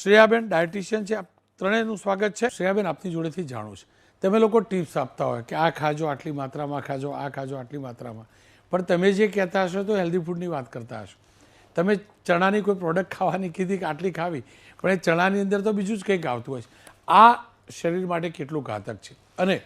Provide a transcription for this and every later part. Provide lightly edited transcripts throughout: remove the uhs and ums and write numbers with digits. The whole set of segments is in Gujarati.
શ્રેયાબેન ડાયટિશિયન છે, આપ ત્રણેયનું સ્વાગત છે. શ્રેયાબેન, આપની જોડેથી જાણું છે, તમે લોકો ટિપ્સ આપતા હોય કે આ ખાજો આટલી માત્રામાં ખાજો, આ ખાજો આટલી માત્રામાં, પણ તમે જે કહેતા હશો તો હેલ્ધી ફૂડની વાત કરતા હશો. તમે ચણાની કોઈ પ્રોડક્ટ ખાવાની કીધી કે આટલી ખાવી, પણ એ ચણાની અંદર તો બીજું જ કંઈક આવતું હોય છે. આ શરીર માટે કેટલું ઘાતક છે અને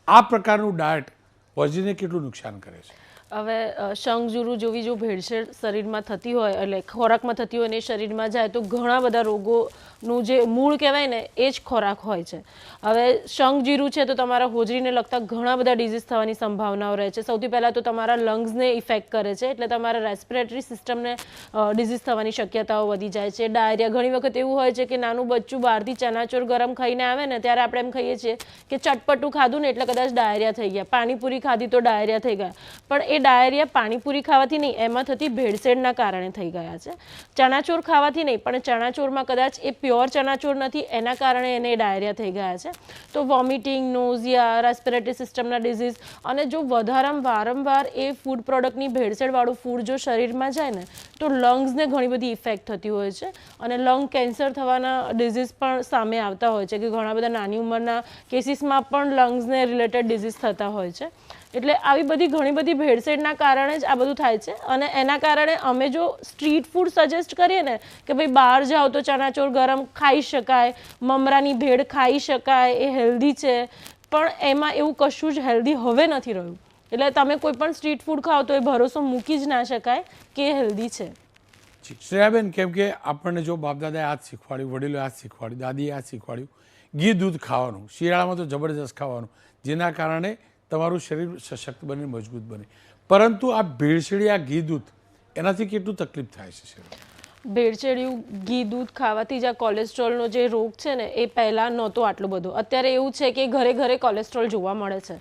આ પ્રકારનું ડાયટ વજીને કેટલું નુકસાન કરે છે? હવે શંખજુરુ જેવી જો ભેળસેળ શરીરમાં થતી હોય એટલે ખોરાકમાં થતી હોય ને એ શરીરમાં જાય તો ઘણા બધા રોગોનું જે મૂળ કહેવાય ને એ જ ખોરાક હોય છે. હવે શંખજીરું છે તો તમારા હોજરીને લગતા ઘણા બધા ડિઝીઝ થવાની સંભાવનાઓ રહે છે. સૌથી પહેલાં તો તમારા લંગ્સને ઇફેક્ટ કરે છે, એટલે તમારા રેસ્પિરેટરી સિસ્ટમને ડિઝીઝ થવાની શક્યતાઓ વધી જાય છે. ડાયરિયા, ઘણી વખત એવું હોય છે કે નાનું બચ્ચું બહારથી ચનાચોર ગરમ ખાઈને આવે ને ત્યારે આપણે એમ કહીએ છીએ કે ચટપટું ખાધું ને એટલે કદાચ ડાયરિયા થઈ ગયા, પાણીપુરી ખાધી તો ડાયરિયા થઈ ગયા, પણ એ ડાયરિયા પાણીપુરી ખાવાથી નહીં, એમાં થતી ભેળસેળના કારણે થઈ ગયા છે. ચણાચોર ખાવાથી નહીં, પણ ચણાચોરમાં કદાચ એ પ્યોર ચણાચોર નથી, એના કારણે એને ડાયરિયા થઈ ગયા છે. તો વોમિટિંગ, નોઝિયા, રેસ્પિરેટરી સિસ્ટમના ડિઝીઝ, અને જો વારંવાર એ ફૂડ પ્રોડક્ટની ભેળસેળવાળું ફૂડ જો શરીરમાં જાય ને તો લંગ્સને ઘણી બધી ઇફેક્ટ થતી હોય છે અને લંગ કેન્સર થવાના ડિઝીઝ પણ સામે આવતા હોય છે કે ઘણા બધા નાની ઉંમરના કેસીસમાં પણ લંગ્સને રિલેટેડ ડિઝીઝ થતા હોય છે. એટલે આવી બધી ઘણી બધી ભેળસેળના કારણે જ આ બધું થાય છે. અને એના કારણે અમે જો સ્ટ્રીટ ફૂડ સજેસ્ટ કરીએ ને કે ભાઈ બહાર જાઓ તો ચણાચોર ગરમ ખાઈ શકાય, મમરાની ભેળ ખાઈ શકાય, એ હેલ્ધી છે, પણ એમાં એવું કશું જ હેલ્ધી હવે નથી રહ્યું. એટલે તમે કોઈ પણ સ્ટ્રીટ ફૂડ ખાઓ તો એ ભરોસો મૂકી જ ના શકાય કે એ હેલ્ધી છે. શ્રેયાબેન, કેમ કે આપણને જો બાપદાદાએ આ જ શીખવાડ્યું, વડીલોએ આ જ શીખવાડ્યું, દાદીએ આ જ શીખવાડ્યું, ઘી દૂધ ખાવાનું, શિયાળામાં તો જબરજસ્ત ખાવાનું, જેના કારણે તમારું શરીર સશક્ત બને, મજબૂત બને. પરંતુ આ ભેળસેળી, આ ઘી દૂધ, એનાથી કેટલું તકલીફ થાય છે શરીર? ભેળસેળિયું ઘી દૂધ ખાવાથી જ આ કોલેસ્ટ્રોલનો જે રોગ છે ને એ પહેલાં નહોતો આટલો બધો. અત્યારે એવું છે કે ઘરે ઘરે કોલેસ્ટ્રોલ જોવા મળે છે.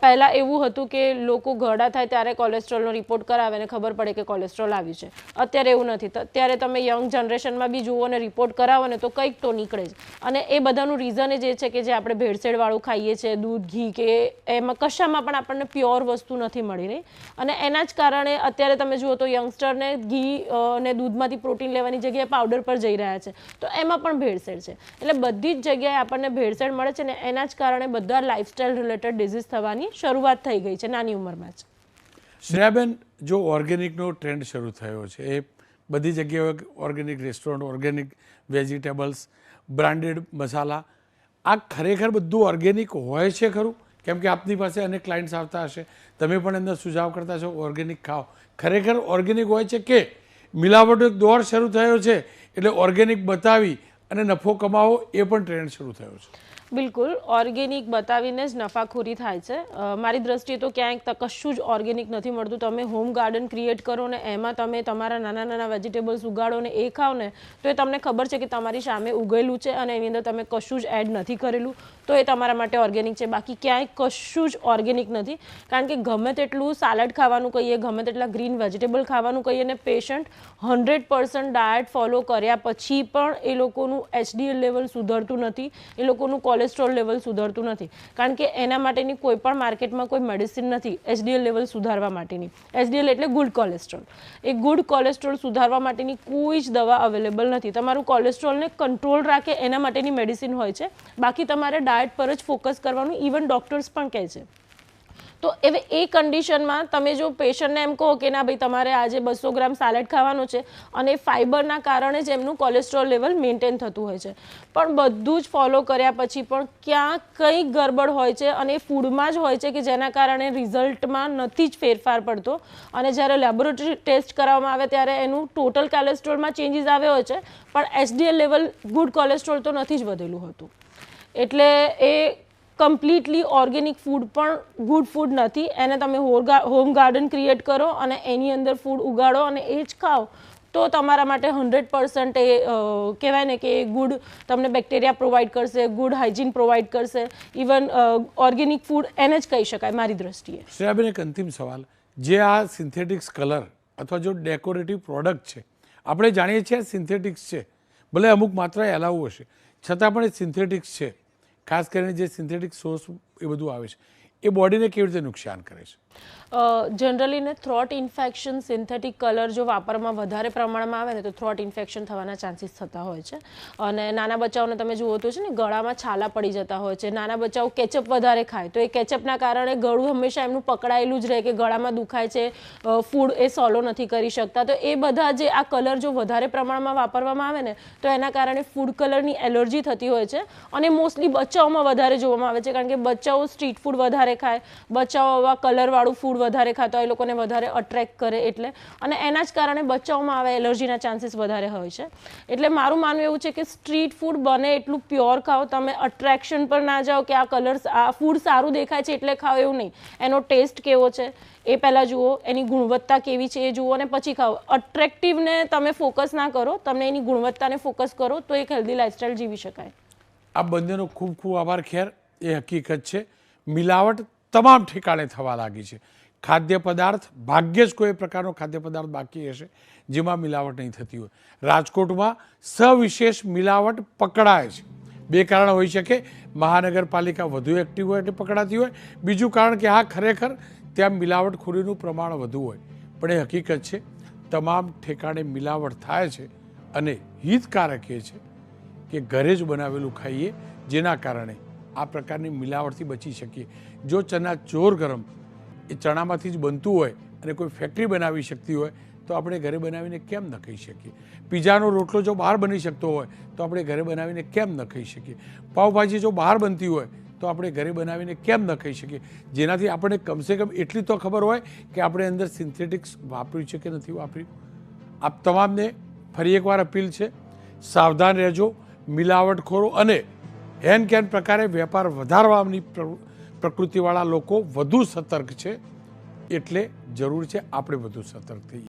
પહેલાં એવું હતું કે લોકો ઘરડા થાય ત્યારે કોલેસ્ટ્રોલનો રિપોર્ટ કરાવે ને ખબર પડે કે કોલેસ્ટ્રોલ આવ્યું છે. અત્યારે એવું નથી. અત્યારે તમે યંગ જનરેશનમાં બી જુઓ ને રિપોર્ટ કરાવો ને તો કંઈક તો નીકળે જ. અને એ બધાનું રીઝન જ એ છે કે જે આપણે ભેળસેળવાળું ખાઈએ છીએ, દૂધ, ઘી, કે એમાં કશામાં પણ આપણને પ્યોર વસ્તુ નથી મળી રહી. અને એના જ કારણે અત્યારે તમે જુઓ તો યંગસ્ટરને ઘી અને દૂધમાં પ્રોટીન લેવાની જગ્યાએ પાવડર પર જઈ રહ્યા છે, તો એમાં પણ ભેળસેળ છે. એટલે બધી જ જગ્યાએ આપણને ભેળસેળ મળે છે ને એના જ કારણે બધા લાઇફસ્ટાઇલ રિલેટેડ ડિઝીઝ થવાની શરૂઆત થઈ ગઈ છે નાની ઉંમરમાં જ. શ્રેયાબેન, જો ઓર્ગેનિકનો ટ્રેન્ડ શરૂ થયો છે, એ બધી જગ્યાએ organic restaurant, organic vegetables, branded મસાલા, આ ખરેખર બધું ઓર્ગેનિક હોય છે ખરું? કેમ કે આપની પાસે અનેક ક્લાયન્ટ્સ આવતા હશે, તમે પણ એમને સુઝાવ કરતા છો ઓર્ગેનિક ખાઓ. ખરેખર ઓર્ગેનિક હોય છે કે મિલાવટનો એક દોર શરૂ થયો છે એટલે ઓર્ગેનિક બતાવી અને નફો કમાવો એ પણ ટ્રેન્ડ શરૂ થયો છે? બિલકુલ, ઓર્ગેનિક બતાવીને જ નફાખોરી થાય છે. મારી દ્રષ્ટિએ તો ક્યાંક કશું જ ઓર્ગેનિક નથી મળતું. તમે હોમ ગાર્ડન ક્રિએટ કરો ને એમાં તમે તમારા નાના નાના વેજીટેબલ્સ ઉગાડો ને એ ખાઓ ને તો એ તમને ખબર છે કે તમારી સામે ઉગેલું છે અને એની અંદર તમે કશું જ એડ નથી કરેલું, તો એ તમારા માટે ઓર્ગેનિક છે. બાકી ક્યાંય કશું જ ઓર્ગેનિક નથી. કારણ કે ગમે તેટલું સાલડ ખાવાનું કહીએ, ગમે તેટલા ગ્રીન વેજીટેબલ ખાવાનું કહીએ ને પેશન્ટ 100% ડાયટ ફોલો કર્યા પછી પણ એ લોકોનું HDL લેવલ સુધરતું નથી, એ લોકોનું કોલેસ્ટ્રોલ લેવલ સુધરતું નથી. કારણ કે એના માટેની કોઈ પણ માર્કેટમાં કોઈ મેડિસિન નથી HDL લેવલ સુધારવા માટેની. HDL એટલે ગુડ કોલેસ્ટ્રોલ. એ ગુડ કોલેસ્ટ્રોલ સુધારવા માટેની કોઈ જ દવા અવેલેબલ નથી. તમારું કોલેસ્ટ્રોલને કંટ્રોલ રાખે એના માટેની મેડિસિન હોય છે, બાકી તમારે ડાયટ પર જ ફોકસ કરવાનું ઇવન ડૉક્ટર્સ પણ કહે છે. તો હવે એ કન્ડિશનમાં તમે જો પેશન્ટને એમ કહો કે ના ભાઈ તમારે આજે 200 ગ્રામ સાલેડ ખાવાનું છે અને ફાઇબરના કારણે જ એમનું કોલેસ્ટ્રોલ લેવલ મેન્ટેન થતું હોય છે, પણ બધું જ ફોલો કર્યા પછી પણ ક્યાંક કંઈક ગડબડ હોય છે અને એ ફૂડમાં જ હોય છે કે જેના કારણે રિઝલ્ટમાં નથી જ ફેરફાર પડતો. અને જ્યારે લેબોરેટરી ટેસ્ટ કરવામાં આવે ત્યારે એનું ટોટલ કોલેસ્ટ્રોલમાં ચેન્જીસ આવ્યો હોય છે, પણ HDL લેવલ ગુડ કોલેસ્ટ્રોલ તો નથી જ વધેલું હોતું. એટલે એ કમ્પ્લીટલી ઓર્ગેનિક ફૂડ પણ ગુડ ફૂડ નથી. એને તમે હોમ ગાર્ડન ક્રિએટ કરો અને એની અંદર ફૂડ ઉગાડો અને એ જ ખાઓ તો તમારા માટે 100% એ કહેવાય ને કે ગુડ તમને બેક્ટેરિયા પ્રોવાઈડ કરશે, ગુડ હાઇજીન પ્રોવાઈડ કરશે. ઇવન ઓર્ગેનિક ફૂડ એને જ કહી શકાય મારી દ્રષ્ટિએ. શ્રેયાબેન, એક અંતિમ સવાલ, જે આ સિન્થેટિક્સ કલર અથવા જો ડેકોરેટિવ પ્રોડક્ટ છે, આપણે જાણીએ છીએ સિન્થેટિક્સ છે, ભલે અમુક માત્રા એલાવું હશે છતાં પણ એ સિન્થેટિક્સ છે. ખાસ કરીને જે સિન્થેટિક સોસ એ બધું આવે છે, એ બોડીને કેવી રીતે નુકસાન કરે છે? જનરલી ને થ્રોટ ઇન્ફેક્શન સિન્થેટિક કલર જો વાપરવામાં વધારે પ્રમાણમાં આવે ને તો થ્રોટ ઇન્ફેક્શન થવાના ચાન્સીસ થતા હોય છે. અને નાના બચ્ચાઓને તમે જુઓ તો છે ને ગળામાં છાલા પડી જતા હોય છે. નાના બચ્ચાઓ કેચઅપ વધારે ખાય તો એ કેચઅપના કારણે ગળું હંમેશા એમનું પકડાયેલું જ રહે કે ગળામાં દુખાય છે, ફૂડ એ સોલો નથી કરી શકતા. તો એ બધા જે આ કલર જો વધારે પ્રમાણમાં વાપરવામાં આવે ને તો એના કારણે ફૂડ કલરની એલર્જી થતી હોય છે. અને મોસ્ટલી બચ્ચાઓમાં વધારે જોવામાં આવે છે કારણ કે બચ્ચાઓ સ્ટ્રીટ ફૂડ વધારે ખાય, બચ્ચાઓ આવા કલરવાળું ફૂડ વધારે ખાતા હોય, એ લોકોને વધારે અટ્રેક્ટ કરે એટલે, અને એના જ કારણે બચ્ચાઓમાં આવે એલર્જીના ચાન્સીસ વધારે હોય છે. એટલે મારું માનવું એવું છે કે સ્ટ્રીટ ફૂડ બને એટલું પ્યોર ખાઓ. તમે અટ્રેક્શન પર ના જાઓ કે આ કલર આ ફૂડ સારું દેખાય છે એટલે ખાઓ, એવું નહીં. એનો ટેસ્ટ કેવો છે એ પહેલાં જુઓ, એની ગુણવત્તા કેવી છે એ જુઓ અને પછી ખાઓ. અટ્રેક્ટિવને તમે ફોકસ ના કરો, તમે એની ગુણવત્તાને ફોકસ કરો તો એક હેલ્ધી લાઈફસ્ટાઈલ જીવી શકાય. આ બંનેનો ખૂબ ખૂબ આભાર. ખેર, એ હકીકત છે મિલાવટ તમામ ઠેકાણે થવા લાગી છે. ખાદ્ય પદાર્થ, ભાગ્યે જ કોઈ પ્રકારનો ખાદ્ય પદાર્થ બાકી હશે જેમાં મિલાવટ નહીં થતી હોય. રાજકોટમાં સવિશેષ મિલાવટ પકડાય છે. બે કારણ હોઈ શકે. મહાનગરપાલિકા વધુ એક્ટિવ હોય એટલે પકડાતી હોય. બીજું કારણ કે આ ખરેખર ત્યાં મિલાવટખોરીનું પ્રમાણ વધુ હોય. પણ એ હકીકત છે તમામ ઠેકાણે મિલાવટ થાય છે અને હિતકારક એ છે કે ઘરે જ બનાવેલું ખાઈએ, જેના કારણે આ પ્રકારની મિલાવટથી બચી શકીએ. જો ચના ચોર ગરમ એ ચણામાંથી જ બનતું હોય અને કોઈ ફેક્ટરી બનાવી શકતી હોય તો આપણે ઘરે બનાવીને કેમ ન ખાઈ શકીએ? પીઝાનો રોટલો જો બહાર બની શકતો હોય તો આપણે ઘરે બનાવીને કેમ ન ખાઈ શકીએ? પાવભાજી જો બહાર બનતી હોય તો આપણે ઘરે બનાવીને કેમ ન ખાઈ શકીએ? જેનાથી આપણે કમસે કમ એટલી તો ખબર હોય કે આપણે અંદર સિન્થેટિક્સ વાપર્યું છે કે નથી વાપર્યું. આપ તમામને ફરી એકવાર અપીલ છે, સાવધાન રહેજો. મિલાવટખોરો અને હેન કેન પ્રકારે વેપાર વધારવાની પ્રકૃતિવાળા લોકો વધુ સતર્ક છે. એટલે જરૂર છે આપણે વધુ સતર્ક થઈએ.